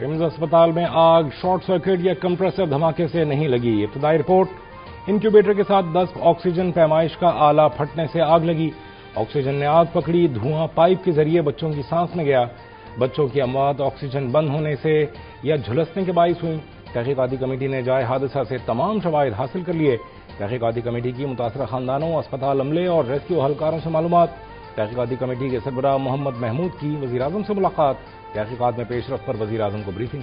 پیمز اسپتال میں آگ شارٹ سرکٹ یا کمپریسر دھماکے سے نہیں لگی. ابتدائی رپورٹ انکیوبیٹر کے ساتھ 10 آکسیجن پیمائش کا آلہ پھٹنے سے آگ لگی. آکسیجن نے آگ پکڑی. دھواں پائپ کے ذریعے بچوں کی سانس میں گیا. بچوں کی اموات آکسیجن بند ہونے سے یا جھلسنے کے باعث ہوئیں. تحقیقاتی کمیٹی نے جائے حادثہ سے تمام شواہد حاصل کر لیے. تحقیقاتی کمیٹی کی متاثرہ خاندانوں، اسپتال عملے اور ریسکیو اہلکاروں سے معلومات. تحقیقاتی کمیٹی کے سربراہ محمد محمود کی وزیر اعظم سے ملاقات. تحقیقات میں پیش رفت پر وزیر اعظم کو بریفنگ.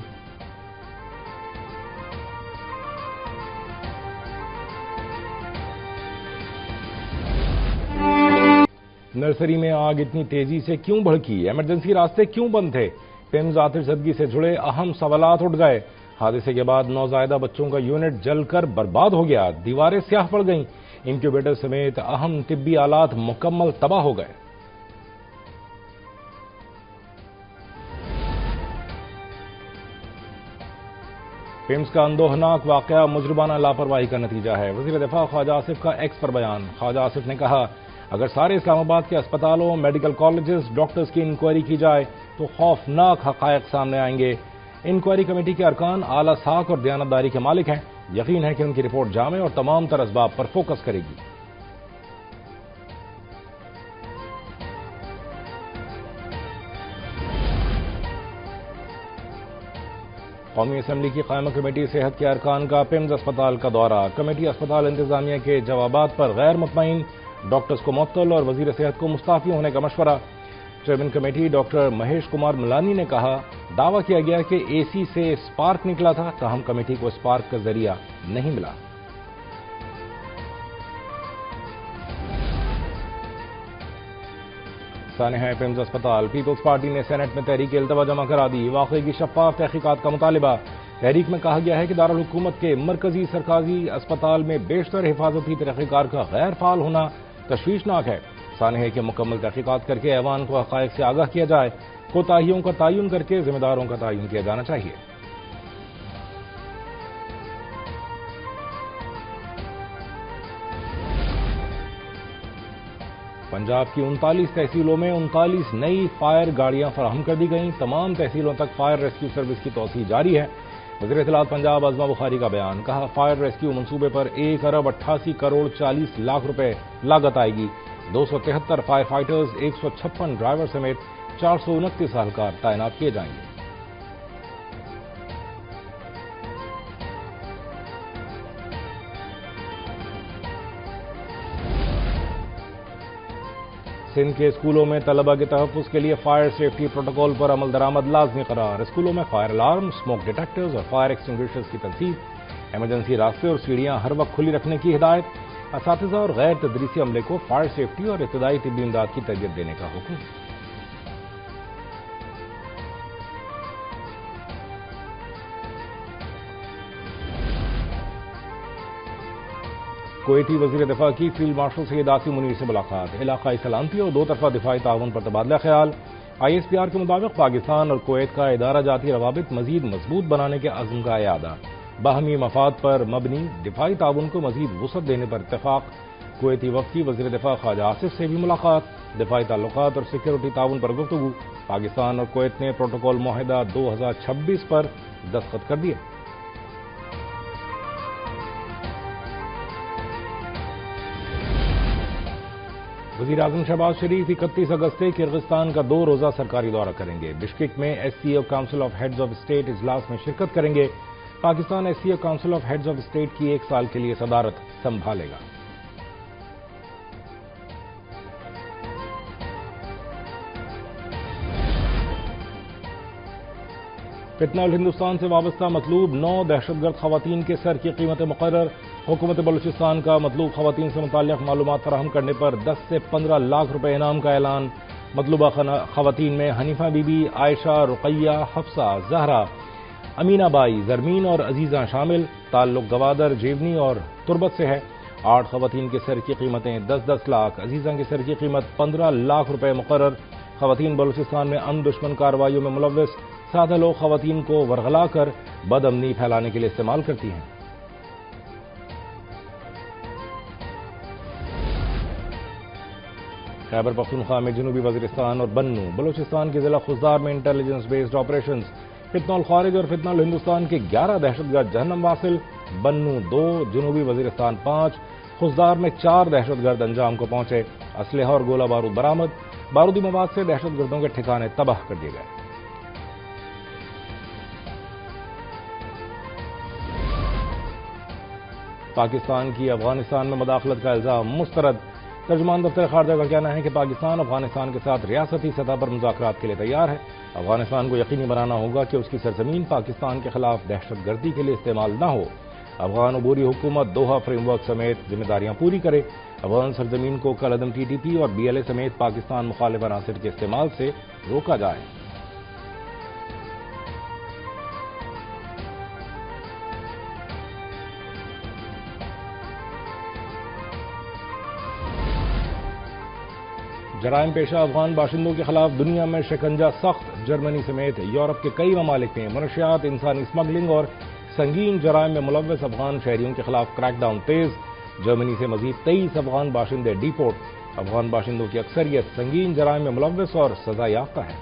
نرسری میں آگ اتنی تیزی سے کیوں بھڑکی؟ ایمرجنسی راستے کیوں بند تھے؟ پیمز آتش زدگی سے جڑے اہم سوالات اٹھ گئے. حادثے کے بعد نوزائیدہ بچوں کا یونٹ جل کر برباد ہو گیا. دیواریں سیاہ پڑ گئیں. انکیوبیٹر سمیت اہم طبی آلات مکمل تباہ ہو گئے. پیمز کا اندوہناک واقعہ مجرمانہ لاپرواہی کا نتیجہ ہے. وزیر دفاع خواجہ آصف کا ایکس پر بیان. خواجہ آصف نے کہا اگر سارے اسلام آباد کے اسپتالوں، میڈیکل کالجز، ڈاکٹرز کی انکوائری کی جائے تو خوفناک حقائق سامنے آئیں گے. انکوائری کمیٹی کے ارکان اعلیٰ ساکھ اور دیانتداری کے مالک ہیں. یقین ہے کہ ان کی رپورٹ جامع اور تمام تر اسباب پر فوکس کرے گی. قومی اسمبلی کی قائمہ کمیٹی صحت کے ارکان کا پیمز اسپتال کا دورہ. کمیٹی اسپتال انتظامیہ کے جوابات پر غیر مطمئن. ڈاکٹرز کو معطل اور وزیر صحت کو مستعفی ہونے کا مشورہ. Chairman committee doctor Mahesh Kumar ملانی نے کہا دعویٰ کیا گیا کہ اے سی سے اسپارک نکلا تھا، تاہم کمیٹی کو اسپارک کا ذریعہ نہیں ملا. سانحہ پیمز اسپتال. پیپلز پارٹی نے سینٹ میں تحریک التوا جمع کرا دی. واقعے کی شفاف تحقیقات کا مطالبہ. تحریک میں کہا گیا ہے کہ دارالحکومت کے مرکزی سرکاری اسپتال میں بیشتر حفاظتی طریقہ کار کا غیر فعال ہونا تشویشناک ہے. سانحے کی مکمل تحقیقات کر کے ایوان کو حقائق سے آگاہ کیا جائے. کوتاہیوں کا تعین کر کے ذمہ داروں کا تعین کیا جانا چاہیے. پنجاب کی 39 تحصیلوں میں 39 نئی فائر گاڑیاں فراہم کر دی گئیں. تمام تحصیلوں تک فائر ریسکیو سروس کی توسیع جاری ہے. وزیر اطلاعات پنجاب عظمہ بخاری کا بیان. کہا فائر ریسکیو منصوبے پر 1 ارب 88 کروڑ 40 لاکھ روپے لاگت آئے گی. 273 فائر فائٹرز، 156 ڈرائیور سمیت 429 اہلکار تعینات کیے جائیں گے. سندھ کے اسکولوں میں طلبہ کے تحفظ کے لیے فائر سیفٹی پروٹوکول پر عمل درآمد لازمی قرار. اسکولوں میں فائر الارم، اسموک ڈیٹیکٹرز اور فائر ایکسٹنگوشرز کی تنصیب. ایمرجنسی راستے اور سیڑھیاں ہر وقت کھلی رکھنے کی ہدایت. اساتذہ اور غیر تدریسی عملے کو فائر سیفٹی اور ابتدائی طبی امداد کی تربیت دینے کا حکم. کویتی وزیر دفاع کی فیلڈ مارشل سید آصم منیر سے ملاقات. علاقائی سلامتی اور دو طرفہ دفاعی تعاون پر تبادلہ خیال. آئی ایس پی آر کے مطابق پاکستان اور کویت کا ادارہ جاتی روابط مزید مضبوط بنانے کے عزم کا اعادہ. باہمی مفاد پر مبنی دفاعی تعاون کو مزید وسعت دینے پر اتفاق. کویتی وفد کی وزیر دفاع خواجہ آصف سے بھی ملاقات. دفاعی تعلقات اور سیکیورٹی تعاون پر گفتگو. پاکستان اور کویت نے پروٹوکول معاہدہ 2026 پر دستخط کر دیے. وزیر اعظم شہباز شریف 31 اگست سے کرغزستان کا 2 روزہ سرکاری دورہ کریں گے. بشکیک میں S C O council of heads of state اجلاس میں شرکت کریں گے. Pakistan S C O council of heads of state کی 1 سال کے لیے صدارت سنبھالے گا. فتنہ الہندوستان سے وابستہ مطلوب 9 دہشت گرد خواتین کے سر کی قیمت مقرر. حکومت بلوچستان کا مطلوب خواتین سے متعلق معلومات فراہم کرنے پر 10 سے 15 لاکھ روپے انعام کا اعلان. مطلوبہ خواتین میں حنیفہ بی بی، عائشہ، رقیہ، حفصہ، زہرا، امینہ بائی، زرمین اور عزیزہ شامل. تعلق گوادر، جیونی اور تربت سے ہے. 8 خواتین کے سر کی قیمتیں 10-10 لاکھ. عزیزہ کی سر کی قیمت 15 لاکھ روپے مقرر. خواتین بلوچستان میں امن دشمن کارروائیوں میں ملوث. سادہ لوگ خواتین کو ورغلا کر بد امنی پھیلانے کے لیے استعمال کرتی ہیں. خیبر پختونخوا میں جنوبی وزیرستان اور بنو بلوچستان کے ضلع خضدار میں انٹیلیجنس بیسڈ آپریشنز. فتنہ الخوارج اور فتنہ الہندوستان کے 11 دہشت گرد جہنم واصل، بنو 2، جنوبی وزیرستان 5، خزدار میں 4 دہشت گرد انجام کو پہنچے، اسلحہ اور گولہ بارود برآمد، بارودی مواد سے دہشت گردوں کے ٹھکانے تباہ کر دیے گئے۔ پاکستان کی افغانستان میں مداخلت کا الزام مسترد، ترجمان دفتر خارجہ کا کہنا ہے کہ پاکستان افغانستان کے ساتھ ریاستی سطح پر مذاکرات کے لیے تیار ہے۔ افغانستان کو یقینی بنانا ہوگا کہ اس کی سرزمین پاکستان کے خلاف دہشت گردی کے لیے استعمال نہ ہو۔ افغان عبوری حکومت دوحہ فریم ورک سمیت ذمہ داریاں پوری کرے۔ افغان سرزمین کو کالعدم ٹی ٹی پی اور بی ایل اے سمیت پاکستان مخالف عناصر کے استعمال سے روکا جائے۔ جرائم پیشہ افغان باشندوں کے خلاف دنیا میں شکنجہ سخت، جرمنی سمیت یورپ کے کئی ممالک میں منشیات، انسانی اسمگلنگ اور سنگین جرائم میں ملوث افغان شہریوں کے خلاف کریک ڈاؤن تیز، جرمنی سے مزید 23 افغان باشندے ڈیپورٹ، افغان باشندوں کی اکثریت سنگین جرائم میں ملوث اور سزا یافتہ ہے۔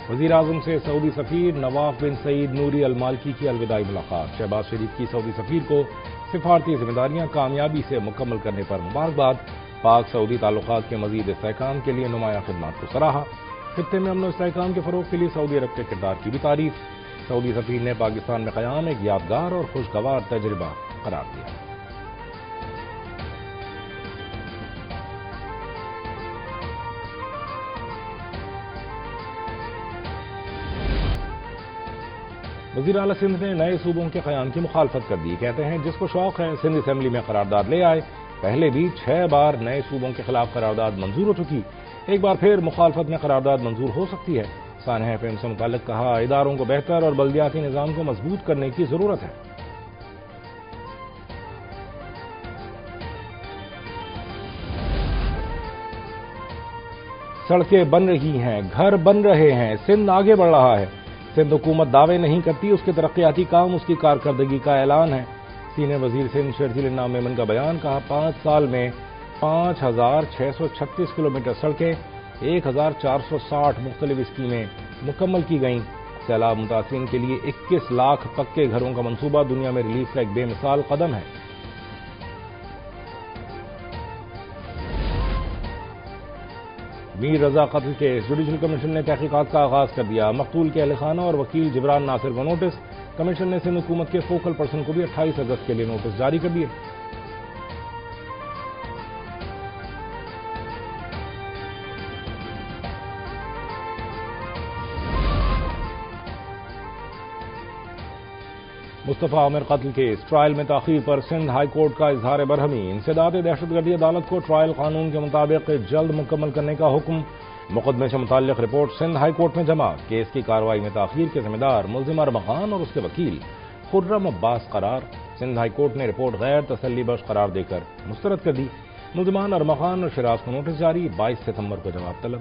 وزیر اعظم سے سعودی سفیر نواف بن سعید نوری المالکی کی الوداعی ملاقات، شہباز شریف کی سعودی سفیر کو سفارتی ذمہ داریاں کامیابی سے مکمل کرنے پر مبارکباد، پاک سعودی تعلقات کے مزید استحکام کے لیے نمایاں خدمات کو سراہا، خطے میں امن و استحکام کے فروغ کے لیے سعودی عرب کے کردار کی بھی تعریف، سعودی سفیر نے پاکستان میں قیام ایک یادگار اور خوشگوار تجربہ قرار دیا۔ وزیر اعلیٰ سندھ نے نئے صوبوں کے قیام کی مخالفت کر دی، کہتے ہیں جس کو شوق ہے سندھ اسمبلی میں قرارداد لے آئے، پہلے بھی 6 بار نئے صوبوں کے خلاف قرارداد منظور ہو چکی، ایک بار پھر مخالفت میں قرارداد منظور ہو سکتی ہے۔ سانحہ فہم سے متعلق کہا، اداروں کو بہتر اور بلدیاتی نظام کو مضبوط کرنے کی ضرورت ہے۔ سڑکیں بن رہی ہیں، گھر بن رہے ہیں، سندھ آگے بڑھ رہا ہے، سندھ حکومت دعوے نہیں کرتی، اس کے ترقیاتی کام اس کی کارکردگی کا اعلان ہے۔ سینئر وزیر سندھ شرجیل انعام میمن کا بیان، کہا 5 سال میں 5636 کلومیٹر سڑکیں، 1460 مختلف اسکیمیں مکمل کی گئیں، سیلاب متاثرین کے لیے 21 لاکھ پکے گھروں کا منصوبہ دنیا میں ریلیف کا ایک بے مثال قدم ہے۔ میر رضا قتل کیس، جوڈیشل کمیشن نے تحقیقات کا آغاز کر دیا، مقتول کے اہل خانہ اور وکیل جبران ناصر کو نوٹس، کمیشن نے سندھ حکومت کے فوکل پرسن کو بھی 28 اگست کے لیے نوٹس جاری کر دیے۔ مصطفیٰ عامر قتل کیس، ٹرائل میں تاخیر پر سندھ ہائی کورٹ کا اظہار برہمی، انسداد دہشت گردی عدالت کو ٹرائل قانون کے مطابق جلد مکمل کرنے کا حکم، مقدمے سے متعلق رپورٹ سندھ ہائی کورٹ میں جمع، کیس کی کارروائی میں تاخیر کے ذمہ دار ملزم ارمغان اور اس کے وکیل خرم عباس قرار، سندھ ہائی کورٹ نے رپورٹ غیر تسلی بخش قرار دے کر مسترد کر دی، ملزمان ارمغان اور شراز کو نوٹس جاری، 22 ستمبر کو جواب طلب۔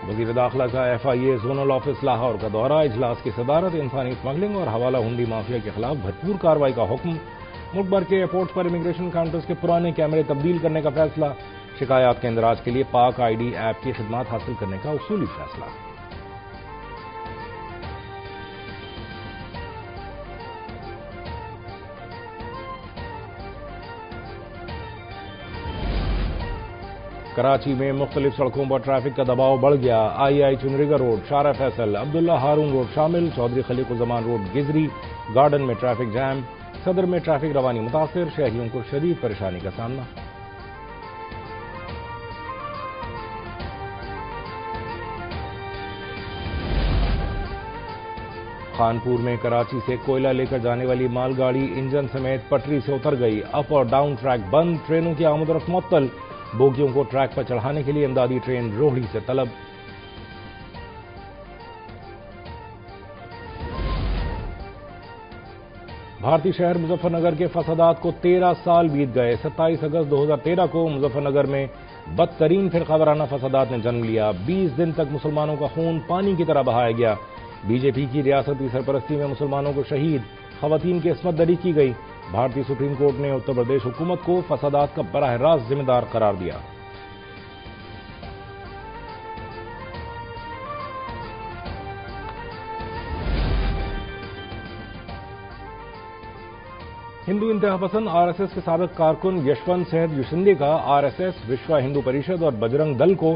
وزیر داخلہ کا ایف آئی اے زونل آفس لاہور کا دورہ، اجلاس کی صدارت، انسانی اسمگلنگ اور حوالہ ہنڈی مافیا کے خلاف بھرپور کارروائی کا حکم، ملک بھر کے ایئرپورٹس پر امیگریشن کاؤنٹرز کے پرانے کیمرے تبدیل کرنے کا فیصلہ، شکایات کے اندراج کے لیے پاک آئی ڈی ایپ کی خدمات حاصل کرنے کا اصولی فیصلہ۔ کراچی میں مختلف سڑکوں پر ٹریفک کا دباؤ بڑھ گیا، آئی چنریگا روڈ، شارع فیصل، عبداللہ ہارون روڈ شامل، چودھری خلیق الزمان روڈ گزری، گارڈن میں ٹریفک جام، صدر میں ٹریفک روانی متاثر، شہریوں کو شدید پریشانی کا سامنا۔ خانپور میں کراچی سے کوئلہ لے کر جانے والی مال گاڑی انجن سمیت پٹری سے اتر گئی، اپ اور ڈاؤن ٹریک بند، ٹرینوں کی آمد و رفت معطل، بوگیوں کو ٹریک پر چڑھانے کے لیے امدادی ٹرین روہڑی سے طلب۔ بھارتی شہر مظفر نگر کے فسادات کو 13 سال بیت گئے، 27 اگست 2013 کو مظفر نگر میں بدترین فرقہ وارانہ فسادات نے جنم لیا۔ 20 دن تک مسلمانوں کا خون پانی کی طرح بہایا گیا۔ بی جے پی کی ریاستی سرپرستی میں مسلمانوں کو شہید، خواتین کی عصمت دری کی گئی۔ بھارتی سپریم کورٹ نے اتر پردیش حکومت کو فسادات کا براہ راست ذمہ دار قرار دیا۔ ہندو انتہا پسند آر ایس ایس کے سابق کارکن یشونت سہد یوشندے کا are S S, Vishwa Hindu Parishad اور بجرنگ دل کو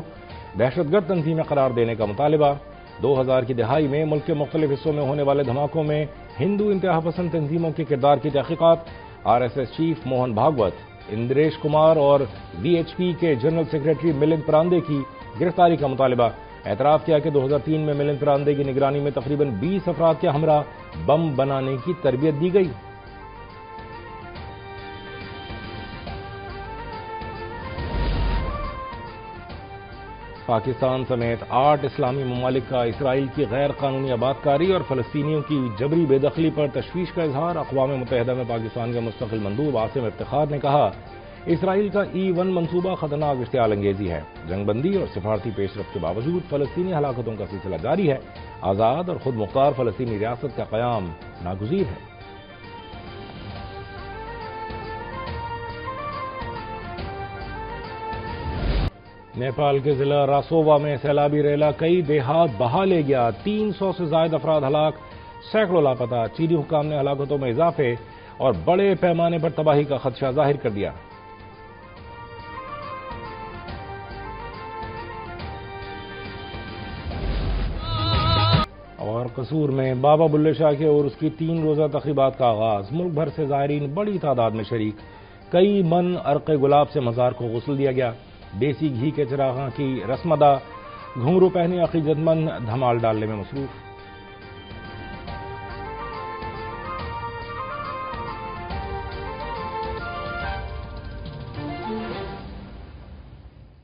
دہشت گرد تنظیمیں قرار دینے کا مطالبہ۔ 2000 کی دہائی میں ملک کے مختلف حصوں میں ہونے والے دھماکوں میں ہندو انتہا پسند تنظیموں کے کردار کی تحقیقات۔ R S S chief Mohan Bhagwat, Indresh Kumar اور وی ایچ پی کے جنرل سیکرٹری ملند پراندے کی گرفتاری کا مطالبہ۔ اعتراف کیا کہ 2003 میں ملند پراندے کی نگرانی میں تقریباً 20 افراد کے ہمراہ بم بنانے کی تربیت دی گئی۔ پاکستان سمیت 8 اسلامی ممالک کا اسرائیل کی غیر قانونی آباد کاری اور فلسطینیوں کی جبری بے دخلی پر تشویش کا اظہار۔ اقوام متحدہ میں پاکستان کے مستقل مندوب عاصم افتخار نے کہا، اسرائیل کا E-1 منصوبہ خطرناک اشتعال انگیزی ہے۔ جنگ بندی اور سفارتی پیش رفت کے باوجود فلسطینی ہلاکتوں کا سلسلہ جاری ہے۔ آزاد اور خود مختار فلسطینی ریاست کا قیام ناگزیر ہے۔ نیپال کے ضلع راسووا میں سیلابی ریلا کئی دیہات بہا لے گیا۔ 300 سے زائد افراد ہلاک، سینکڑوں لاپتہ۔ چینی حکام نے ہلاکتوں میں اضافے اور بڑے پیمانے پر تباہی کا خدشہ ظاہر کر دیا۔ اور قصور میں بابا بلے شاہ کے اور اس کی 3 روزہ تقریبات کا آغاز۔ ملک بھر سے زائرین بڑی تعداد میں شریک۔ کئی من عرق گلاب سے مزار کو غسل دیا گیا۔ دیسی گھی کے چراغاں کی رسم ادا، گھنگرو پہنے عقیدت مند دھمال ڈالنے میں مصروف۔